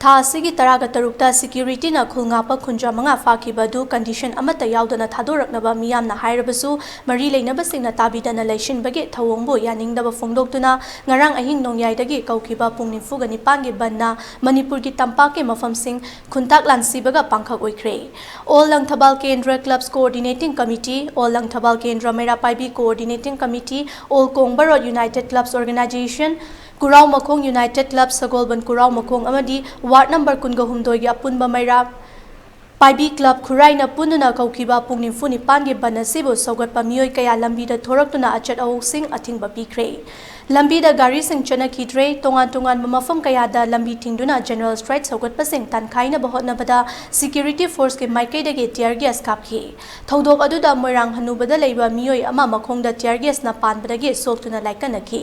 था असिगी तरागा तरुक्ता सिक्यूरिटी ना खुलंगापा खुंजा मंगा फाखिबदु कंडीशन अमता यावदना थादोरकनबा मियामना हाइरबसु मरी लेनबसिंगना ताबिदना लैसिनबगे थवोंगबो यानिंगदबा फोंदोक्तुना ngarang ahing nongyai-dagi kaukiba pung 94 gi banna Manipur gi tampake mafamsing khuntak lansibaga pangkhak oikre All Langthabal Kendra Clubs Coordinating Committee All Langthabal Kendra Merapaibi Coordinating Committee All Kongbarot United Clubs Organization Kurau Makong United Club Sagolban Kurau Makong amadi Ward number Kungahumdoi gi apunba Maira Paibi Club Kuraina Pununa Kaukiba pung 94 gi banna sibu saugatpa mioi kaya lambida thoraktuna achat awsing athingba pikre Lambida gari sing chana kidre tongan mafam kayada lambi tingduna general strike saugat pasing tankaina bahotna bada security force ke maikay dagi tear gas kapki thodok aduda moirang hanubada leiba mioi ama makhongda tear gas na pan badagi soktuna laikana ki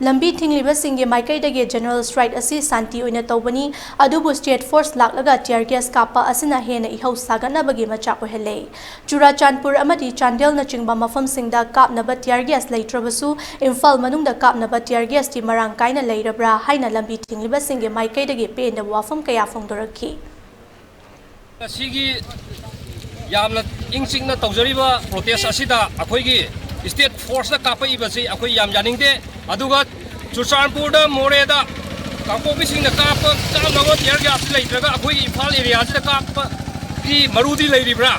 lambi tingliba singge maikay dagi general strike asi santi oina tawbani adubu state force laklaga tear gas kapa asina hena ihau sagana bagi machak ohele Churachandpur amadi Chandel na chingba mafam singda kapna ba tear gas leitrabasu Imphal manungda kapna Tear gas ti marang kaina leirabra haina lambi tingliba singe maikai dagi pe na wafam kaya fongdoraki Sigi yamna ingchingna tawjariba protest asida akhoigi state force na kapa ibasi akhoi yam janingde aduga Churachandpur da more da kapobi singna kapa kamnago tear gas leitraga akhoi Imphal area sida kapa ki marudi leiribra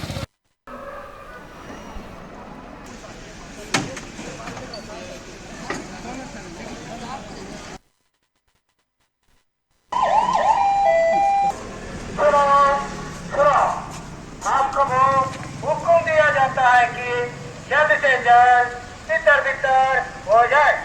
हुक्म दिया जाता है कि जल्द से जल्द तितर बितर हो जाए।